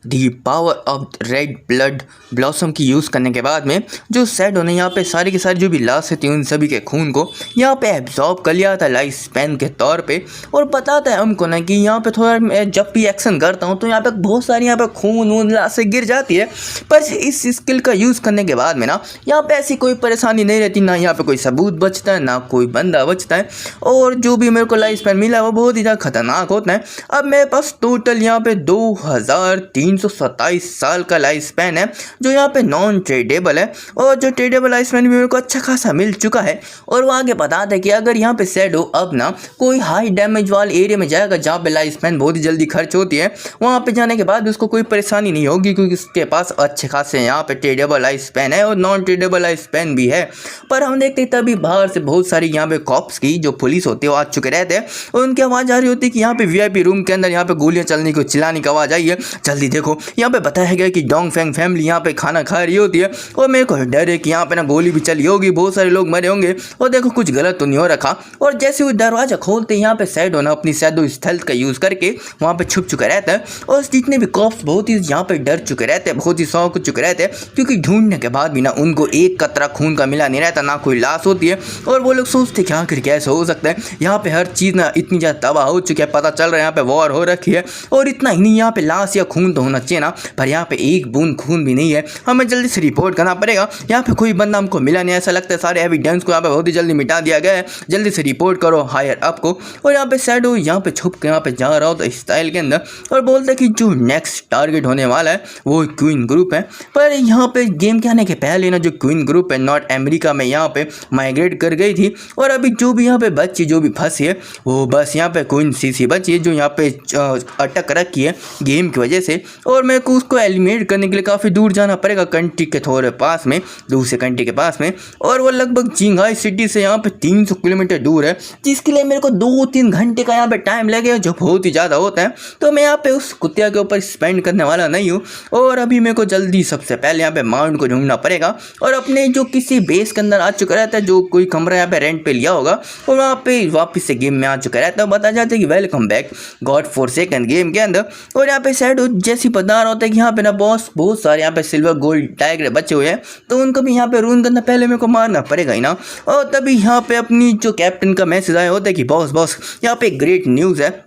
The power of red blood blossom की use करने के बाद में जो शैडो ने यहाँ पे सारी की सारी जो भी लाशें थी उन सभी के खून को यहाँ पे एब्जॉर्ब कर लिया था लाइफ स्पैन के तौर पे। और बताता है हमको ना कि यहाँ पे थोड़ा मैं जब भी एक्शन करता हूँ तो यहाँ पे बहुत सारी यहाँ पे खून वून लाशें गिर जाती है। पर इस स्किल का यूज़ करने के बाद में ना यहाँ पे ऐसी कोई परेशानी नहीं रहती, ना यहाँ पे कोई सबूत बचता है ना कोई बंदा बचता है। और जो भी मेरे को लाइफ स्पैन मिला वो बहुत ही ज़्यादा खतरनाक होता है। अब मेरे पास टोटल यहाँ पे 2327 साल का लाइफ स्पैन है जो यहाँ पे नॉन ट्रेडेबल है। और जो ट्रेडेबल लाइफ स्पैन भी मेरे को अच्छा खासा मिल चुका है। और वो आगे बताते हैं कि अगर यहाँ पे शैडो अब ना कोई हाई डैमेज वाले एरिया में जाएगा जहाँ पे लाइफ स्पैन बहुत ही जल्दी खर्च होती है, वहाँ पे जाने के बाद उसको कोई परेशानी नहीं होगी क्योंकि उसके पास अच्छे खासे यहाँ पे ट्रेडेबल लाइफ स्पैन है और नॉन ट्रेडेबल लाइफ स्पैन भी है। पर हम देखते तभी बाहर से बहुत सारी यहाँ पे कॉप्स की जो पुलिस होती है वो आ चुके रहते हैं और उनकी आवाज़ आ रही होती है कि यहाँ पे वीआईपी रूम के अंदर यहाँ पे गोलियां चलने को चिल्लाने की आवाज़ आई है, जल्दी देखो। यहाँ पे बताया गया कि डोंग फेंग फैमिली यहाँ पे खाना खा रही होती है और मेरे को डर है कि यहाँ पे ना गोली भी चली होगी, बहुत सारे लोग मरे होंगे और देखो कुछ गलत तो नहीं हो रखा। और जैसे वो दरवाजा खोलते यहाँ पे शैडो ना अपनी शैडो स्टेल्थ का यूज़ करके वहाँ पे छुप चुका रहता है। और जितने भी कॉप्स बहुत ही यहाँ पे डर चुके रहते हैं, बहुत ही शौक चुके रहते हैं क्योंकि ढूंढने के बाद भी ना उनको एक कतरा खून का मिला नहीं रहता, ना कोई लाश होती है। और वो लोग सोचते कि आखिर कैसे हो सकता है, यहाँ पे हर चीज़ ना इतनी ज़्यादा तबाह हो चुकी है, पता चल रहा है यहाँ पे वॉर हो रखी है। और इतना ही नहीं, यहाँ पे लाश या खून तो होना चाहिए ना, पर यहाँ पे एक बूंद खून भी नहीं है। हमें जल्दी से रिपोर्ट करना पड़ेगा, यहाँ पे कोई बंदा हमको मिला नहीं, ऐसा लगता है सारे एविडेंस को यहाँ पे बहुत ही जल्दी मिटा दिया गया है, जल्दी से रिपोर्ट करो हायर अप को। और यहाँ पे शैडो यहाँ पे छुप के यहाँ पे जा रहा होता है स्टाइल के अंदर और बोलता है कि जो नेक्स्ट टारगेट होने वाला है वो क्वीन ग्रुप है। पर यहाँ पे गेम के आने के पहले ना जो क्वीन ग्रुप है नॉर्थ अमेरिका में यहाँ पे माइग्रेट कर गई थी और अभी जो भी यहाँ पे बच्ची जो भी फंसी है वो बस यहाँ पे क्वीन सीसी बची है जो यहाँ पे अटक रखी है गेम की वजह से। और मेरे को उसको एलिमिनेट करने के लिए काफ़ी दूर जाना पड़ेगा, कंट्री के थोड़े पास में, दूसरे कंट्री के पास में। और वो लगभग चिंगाई सिटी से यहाँ पे 300 किलोमीटर दूर है, जिसके लिए मेरे को 2-3 घंटे का यहाँ पे टाइम लगेगा जो बहुत ही ज़्यादा होता है। तो मैं यहाँ पे उस कुत्तिया के ऊपर स्पेंड करने वाला नहीं हूँ। और अभी मेरे को जल्दी सबसे पहले यहाँ पे माउंट को ढूंढना पड़ेगा और अपने जो किसी बेस के अंदर आ चुका रहता है, जो कोई कमरा यहाँ पे रेंट पे लिया होगा और वहाँ पे वापस से गेम में आ चुका रहता है। बता जाते हैं कि welcome back God forsaken game के अंदर। और यहाँ पे शैडो जैसी बता रहा होता है कि यहाँ पे ना बॉस बहुत सारे यहाँ पे सिल्वर गोल्ड टाइगर बचे हुए हैं, तो उनको भी यहाँ पे रून करना पहले मेरे को मारना पड़ेगा ही ना। और तभी यहाँ पे अपनी जो कैप्टन का मैसेज आया होता है कि बॉस यहाँ पे ग्रेट न्यूज़ है।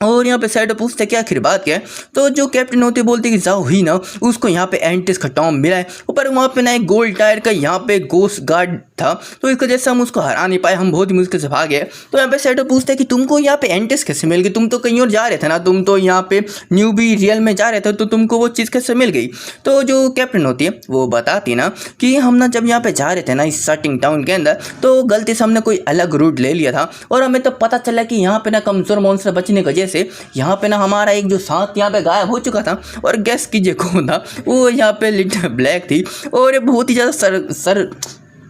और यहाँ पे शैडो पूछते क्या आखिर बात क्या है, तो जो कैप्टन होते बोलते कि जाओ ही ना, उसको यहाँ पे एंटिस का टॉम मिला है। ऊपर वहाँ पे ना एक गोल्ड टायर का यहाँ पे गोस्ट गार्ड था, तो इसकी वजह से हम उसको हरा नहीं पाए, हम बहुत ही मुश्किल से भागे। तो यहाँ पे शैडो पूछते हैं कि तुमको यहाँ पे एंटिस कैसे मिल गई, तुम तो कहीं और जा रहे थे ना, तुम तो यहाँ पे न्यू बी रियल में जा रहे थे, तो तुमको वो चीज़ कैसे मिल गई। तो जो कैप्टन होती है वो बताती ना कि हम ना जब यहाँ पे जा रहे थे ना इस स्टार्टिंग टाउन के अंदर, तो गलती से हमने कोई अलग रूट ले लिया था और हमें तो पता चला कि यहाँ पे ना कमजोर मॉन्स्टर बचने की वजह से यहाँ पे ना हमारा एक जो साथ यहाँ पे गायब हो चुका था। और गैस कीजिए कौन था, वो यहाँ पे लिटिल ब्लैक थी। और ये बहुत ही ज़्यादा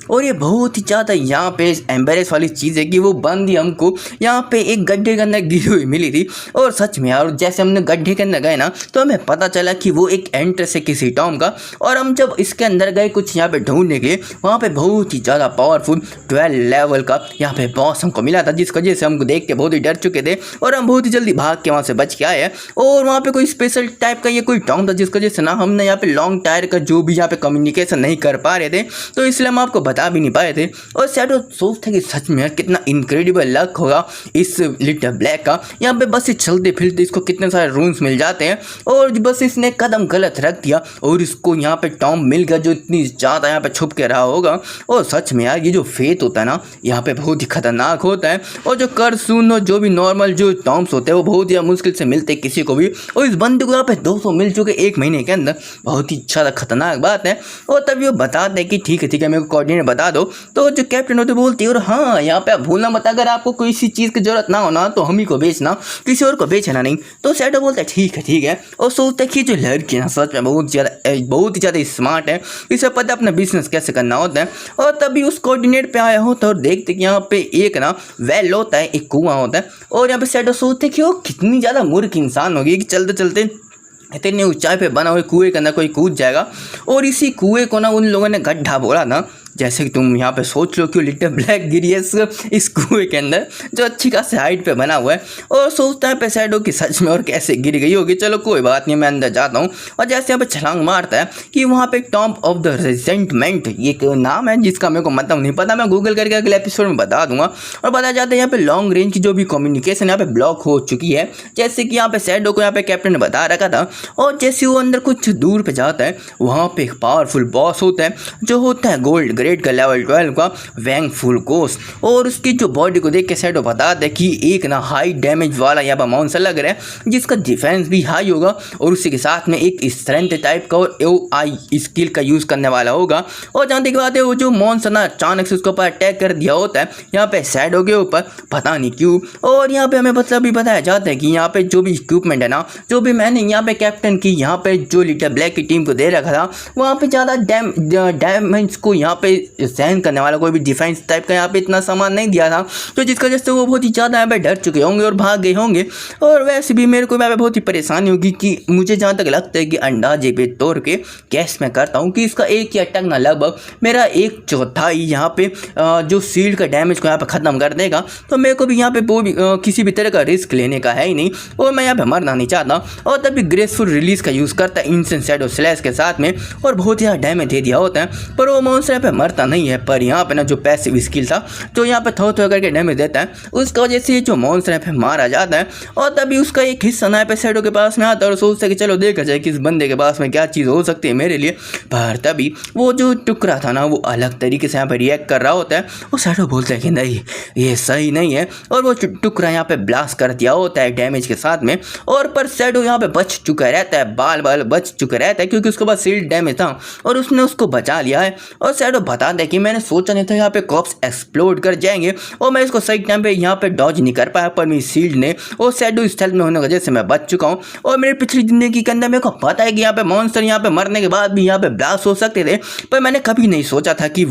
और ये बहुत ही ज़्यादा यहाँ पे एम्बेरेस वाली चीज़ है कि वो बंदी हमको यहाँ पे एक गड्ढे के अंदर गिरी हुई मिली थी। और सच में यार जैसे हमने गड्ढे के अंदर गए ना तो हमें पता चला कि वो एक एंट्रेंस है किसी टॉम का। और हम जब इसके अंदर गए कुछ यहाँ पे ढूंढने के, वहाँ पे बहुत ही ज़्यादा पावरफुल 12 लेवल का यहाँ पे बॉस हमको मिला था, जिस वजह से हमको देख के बहुत ही डर चुके थे और हम बहुत ही जल्दी भाग के वहाँ से बच के आए। और वहाँ पे कोई स्पेशल टाइप का ये कोई टॉम था जिसकी वजह से ना हमने यहाँ पे लॉन्ग टायर का जो भी यहाँ पे कम्युनिकेशन नहीं कर पा रहे थे, तो इसलिए हम आपको बता भी नहीं पाए थे। और शैडो सोचते कि सच में यार कितना इनक्रेडिबल लक होगा इस लिटिल ब्लैक का, यहाँ पे बस चलते फिरते इसको कितने सारे रूम्स मिल जाते हैं। और बस इसने कदम गलत रख दिया और इसको यहाँ पे टॉम मिल गया जो इतनी ज़्यादा यहाँ पे छुप के रहा होगा। और सच में यार ये जो फेथ होता है ना यहाँ पे बहुत ही खतरनाक होता है। और जो करसून और जो भी नॉर्मल जो टॉम्स होते हैं वो बहुत ही मुश्किल से मिलते किसी को भी, और इस बंदे को यहाँ पे 200 मिल चुके 1 महीने के अंदर, बहुत ही ज़्यादा खतरनाक बात है। और तभी वो बताते हैं कि ठीक है मेरे को कोऑर्डिनेट बता दो। तो जो कैप्टन होते बोलती है और हाँ यहाँ पे आप भूलना मत, अगर आपको कोई सी चीज़ की जरूरत ना होना तो हम ही को बेचना, किसी और को बेचना नहीं। तो शैडो बोलता है ठीक है। और सोचता है कि जो लड़की ना सच में बहुत ही ज़्यादा स्मार्ट है, इसे पता है अपना बिजनेस कैसे करना होता है। और तभी उस कोऑर्डिनेट पे आया होता है और देखते कि यहाँ पे एक ना वेल होता है, एक कुआं होता है। और यहाँ पे शैडो सोचते कि वो कितनी ज़्यादा मूर्ख इंसान होगी कि चलते चलते इतने ऊंचाई पे बना हुए कुएं के अंदर कोई कूद जाएगा। और इसी कुएं को ना उन लोगों ने गड्ढा बोला था जैसे कि तुम यहाँ पे सोच लो कि लिटिल ब्लैक गिरी है इस कुएं के अंदर जो अच्छी खासी हाइट पे बना हुआ है, और सोचता है शैडो की सच में और कैसे गिर गई होगी। चलो कोई बात नहीं, मैं अंदर जाता हूँ। और जैसे यहाँ पे छलांग मारता है कि वहाँ पे टॉम्ब ऑफ द रिजेंटमेंट ये एक नाम है जिसका मेरे को मतलब नहीं पता, मैं गूगल करके अगले एपिसोड में बता दूंगा। और बताया जाता है यहाँ पे लॉन्ग रेंज की जो भी कम्युनिकेशन यहाँ पे ब्लॉक हो चुकी है, जैसे कि यहाँ पे शैडो को यहाँ पे कैप्टन ने बता रखा था। और जैसे वो अंदर कुछ दूर पे जाता है वहाँ पे एक पावरफुल बॉस होता है जो होता है गोल्ड ग्रेड का लेवल 12 का वैंगफुल गोस्ट। और उसकी जो बॉडी को देख के शैडो बताता है कि एक ना हाई डैमेज वाला यहाँ पर मॉन्स्टर लग रहा है जिसका डिफेंस भी हाई होगा और उसी के साथ में एक स्ट्रेंथ टाइप का और AI स्किल का यूज़ करने वाला होगा। और जानते की बात है वो जो मॉन्स्टर ना अचानक से उसके ऊपर अटैक कर दिया होता है यहाँ पे शैडो के ऊपर, पता नहीं क्यों। और यहाँ पे हमें मतलब भी बताया जाता है कि यहाँ पे जो भी इक्विपमेंट है ना, जो भी मैंने यहाँ पे कैप्टन की यहाँ पे जो लिटिल ब्लैक की टीम को दे रखा था, वहाँ पे ज़्यादा डैमेज को यहाँ पे सहन करने वाला कोई भी डिफेंस टाइप का यहाँ पे इतना सामान नहीं दिया था, तो जिसकी वजह से वो बहुत ही ज़्यादा यहाँ पे डर चुके होंगे और भाग गए होंगे। और वैसे भी मेरे को यहाँ पे बहुत ही परेशानी होगी कि मुझे जहाँ तक लगता है कि अंदाजे पे तौर के गैस मैं करता हूँ कि इसका एक ही अटैक ना लगभग मेरा 1/4 यहाँ पे जो शील्ड का डैमेज को यहाँ पे ख़त्म कर देगा। तो मेरे को भी यहाँ पे वो भी किसी भी तरह का रिस्क लेने का है ही नहीं और मैं यहाँ पे मरना नहीं चाहता। और तभी ग्रेसफुल रिलीज का यूज़ करता है इंसेंट शैडो स्लैश के साथ में और बहुत ज़्यादा डैमेज दे दिया होता है, पर वो मॉन्स्टर यहाँ पे मरता नहीं है। पर यहाँ पे ना जो पैसिव स्किल था जो यहाँ पे थो करके डैमेज देता है उसकी वजह से जो मॉन्स्टर यहाँ पे मारा जाता है। और तभी उसका एक हिस्सा ना पे शैडो के पास में आता है और सोचता है कि चलो देखा जाए कि इस बंदे के पास में क्या चीज़ हो सकती है मेरे लिए। पर तभी वो जो टुकड़ा था ना वो अलग तरीके से यहाँ पे रिएक्ट कर रहा होता है और शैडो बोलता है कि नहीं ये सही नहीं है, और वो टुकड़ा यहाँ पे ब्लास्ट कर दिया होता है डैमेज के साथ में। और पर शैडो यहाँ पे बच चुका रहता है, बाल बच चुका रहता है क्योंकि उसके पास शील्ड डैमेज था और उसने उसको बचा लिया है। और शैडो बताता है कि मैंने सोचा नहीं था यहाँ पे कॉप्स एक्सप्लोड कर जाएंगे और मैं इसको सही टाइम पे यहाँ पे डॉज नहीं कर पाया, पर मेरी शील्ड ने और शैडो स्टेल्थ में होने की वजह से मैं बच चुका हूँ। और मेरी पिछली जिंदगी के अंदर मेरे को पता है कि यहाँ पे मॉन्स्टर यहाँ पे मरने के बाद भी यहाँ पे ब्लास्ट हो सकते थे, पर मैंने कभी नहीं सोचा था कि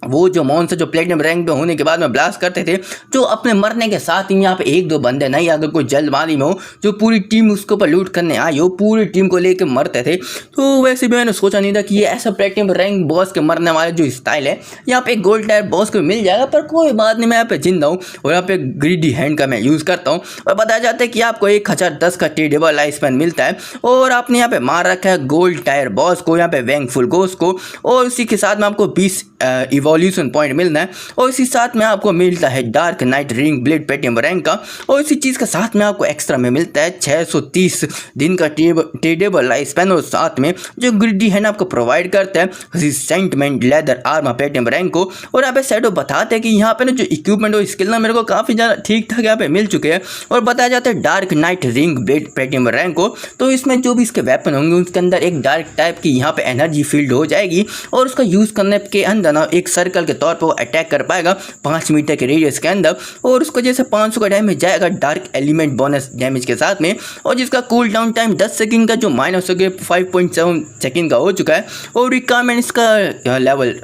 वो जो मॉन्स्टर जो प्लेटिनम रैंक पे होने के बाद में ब्लास्ट करते थे, जो अपने मरने के साथ ही यहाँ पे 1-2 बंदे नहीं, अगर कोई जल्दबाजी में हो जो पूरी टीम उसके ऊपर लूट करने आई हो पूरी टीम को लेके मरते थे। तो वैसे भी मैंने सोचा नहीं था कि ये ऐसा प्लेटिनम रैंक बॉस के मरने वाले जो स्टाइल है यहाँ पे गोल्ड टायर बॉस को मिल जाएगा। पर कोई बात नहीं, मैं यहाँ पे जिंदा हूँ और यहाँ पे ग्रीडी हैंड का मैं यूज़ करता हूँ। और बताया जाता है कि आपको 1010 का टेडेबल लाइफ स्पैन मिलता है और आपने यहाँ पे मार रखा है गोल्ड टायर बॉस को, यहाँ पे वैंगफुल गोस्ट को, और उसी के साथ में आपको 20 इवोल्यूशन पॉइंट मिलना है। और इसी साथ में आपको मिलता है dark night ring blade platinum rank का, और इसी चीज़ के साथ में आपको एक्स्ट्रा में मिलता है 630 दिन का टेडेबल लाइफ स्पैन, और साथ में जो ग्रिडी हैंड आपको प्रोवाइड करता है resentment leather armour platinum rank को। और यहाँ पे शैडो बताते हैं कि यहाँ पे ना जो इक्विपमेंट और स्किल ना मेरे को काफ़ी ज़्यादा ठीक ठाक यहाँ पे मिल चुके हैं। और बताया जाता है dark night ring blade platinum rank को, तो इसमें जो भी इसके वेपन होंगे उसके अंदर एक डार्क टाइप की यहाँ पे एनर्जी फील्ड हो जाएगी और उसका यूज़ करने के अंदर ना एक सर्कल के तौर पर वो अटैक कर पाएगा 5 मीटर के रेडियस के अंदर, और उसको जैसे 500 का डैमेज जाएगा डार्क एलिमेंट बोनस डैमेज के साथ में। और जिसका कूल डाउन टाइम 10 सेकंड का जो माइनस हो गया 5.7 सेकंड का हो चुका है। और रिक्वायरमेंट इसका लेवल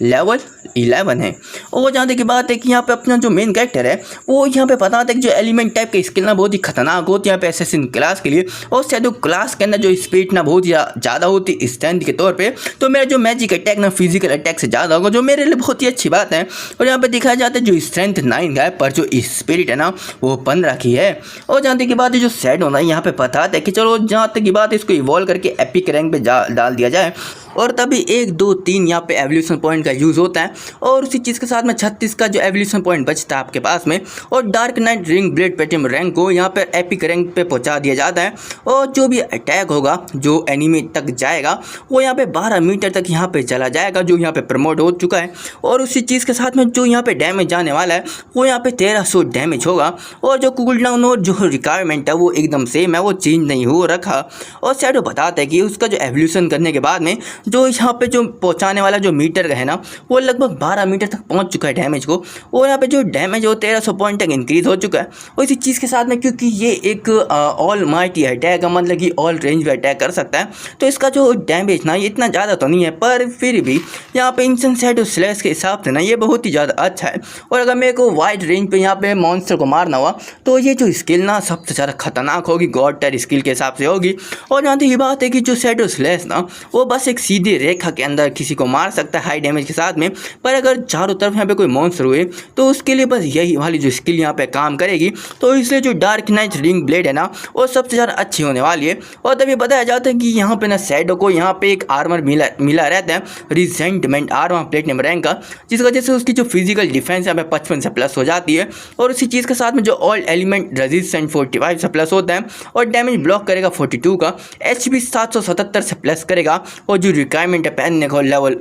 11 है। और जानते की बात है कि यहाँ पे अपना जो मेन कैरेक्टर है वो यहाँ पे बताता है कि जो एलिमेंट टाइप के स्किल ना बहुत ही खतरनाक होती है यहाँ पे असैसिन क्लास के लिए, और शैडो क्लास के अंदर जो स्पीड ना बहुत ही ज़्यादा होती है स्ट्रेंथ के तौर पे, तो मेरा जो मैजिक अटैक ना फिजिकल अटैक से ज़्यादा होगा, जो मेरे लिए बहुत ही अच्छी बात है। और यहाँ पे दिखाया जाता है जो स्ट्रेंथ 9 है पर जो स्पिरिट है ना वो 15 की है। और जानते की बात है जो शैडो ना यहाँ पे बताता है कि चलो जहाँ तक की बात है इसको इवॉल्व करके एपिक रैंक पे डाल दिया जाए। और तभी 1 2 3 यहाँ पे एवोल्यूशन पॉइंट का यूज़ होता है, और उसी चीज़ के साथ में 36 का जो एवोल्यूशन पॉइंट बचता है आपके पास में। और dark night ring blade platinum rank को यहाँ पर एपिक रैंक पे पहुँचा दिया जाता है, और जो भी अटैक होगा जो एनिमी तक जाएगा वो यहाँ पे 12 मीटर तक यहाँ पे चला जाएगा, जो यहाँ पे प्रमोट हो चुका है। और उसी चीज़ के साथ में जो यहाँ पे डैमेज जाने वाला है वो यहाँ पे 1300 डैमेज होगा, और जो कूल डाउन और जो रिक्वायरमेंट है वो एकदम सेम है, वो चेंज नहीं हो रखा। और शैडो बताता है कि उसका जो एवोल्यूशन करने के बाद में जो यहाँ पे जो पहुँचाने वाला जो मीटर है ना वो लगभग लगभग 12 मीटर तक पहुंच चुका है डैमेज को, और यहाँ पे जो डैमेज है वो 1300 पॉइंट तक इंक्रीज हो चुका है। और इसी चीज़ के साथ में क्योंकि ये एक ऑल माइटी अटैक है, मतलब कि ऑल रेंज पे अटैक कर सकता है, तो इसका जो डैमेज ना ये इतना ज़्यादा तो नहीं है, पर फिर भी यहाँ पे इंसेंट शैडो स्लैश के हिसाब से ना ये बहुत ही ज़्यादा अच्छा है। और अगर मेरे को वाइड रेंज पे यहाँ पे मॉन्स्टर को मारना हुआ तो ये जो स्किल ना सबसे ज़्यादा खतरनाक होगी, गॉड टायर स्किल के हिसाब से होगी। और यहाँ तो ये बात है कि जो शैडो स्लैश ना वो बस एक सीधी रेखा के अंदर किसी को मार सकता है हाई डैमेज के साथ में, पर अगर चारों तरफ यहाँ पे कोई मॉन्स्टर हुए तो उसके लिए बस यही वाली जो स्किल यहाँ पे काम करेगी। तो इसलिए जो डार्क नाइट रिंग ब्लेड है ना वो सबसे ज़्यादा अच्छी होने वाली है। और तभी बताया जाता है कि यहाँ पे ना शैडो को यहाँ पे एक आर्मर मिला रहता है, रिजेंटमेंट आर्मर प्लेटिनम रैंक का, जिस वजह से उसकी जो फिजिकल डिफेंस यहाँ पे 55 से प्लस हो जाती है। और उसी चीज़ के साथ में जो ऑल एलिमेंट रेजिस्टेंट 45 से प्लस होता है, और डैमेज ब्लॉक करेगा 42 का, HP 777 से प्लस करेगा, और जो रिक्वायरमेंट है पहनने को लेवल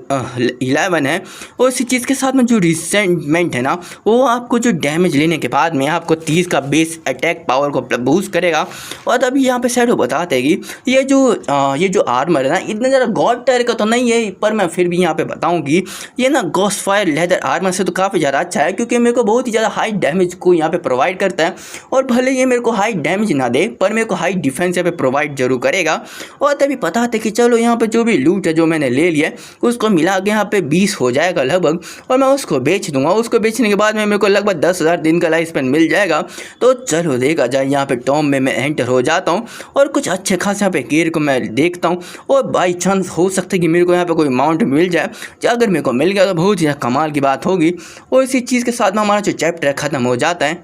11 है। और इसी चीज़ के साथ में जो रिसेंटमेंट है ना वो आपको जो डैमेज लेने के बाद में आपको 30 का बेस अटैक पावर को बूस्ट करेगा। और तभी यहाँ पे शैडो बताते हैं कि ये जो आर्मर है ना इतना ज़्यादा गॉड टायर का तो नहीं है, पर मैं फिर भी यहाँ पे बताऊँ कि ये ना घोस्ट फायर लेदर आर्मर से तो काफ़ी ज़्यादा अच्छा है, क्योंकि मेरे को बहुत ही ज़्यादा हाई डैमेज को यहाँ पे प्रोवाइड करता है। और भले ये मेरे को हाई डैमेज ना दे पर मेरे को हाई डिफेंस यहाँ पे प्रोवाइड जरूर करेगा। और तभी बताते कि चलो यहाँ पे जो भी लूट है जो मैंने ले लिया उसको मिला के यहाँ पे 20 हो जाएगा लगभग, और मैं उसको बेच दूंगा। उसको बेचने के बाद में मेरे को लगभग 10,000 दिन का लाइफ स्पेन मिल जाएगा। तो चलो देखा जाए, यहाँ पे टॉम में मैं एंटर हो जाता हूँ और कुछ अच्छे खास यहाँ पे गेयर को मैं देखता हूँ, और बाई चांस हो सकता है कि मेरे को यहाँ पे कोई माउंट मिल जाए। अगर मेरे को मिल गया तो बहुत ही कमाल की बात होगी। और इसी चीज़ के साथ में हमारा जो चैप्टर ख़त्म हो जाता है।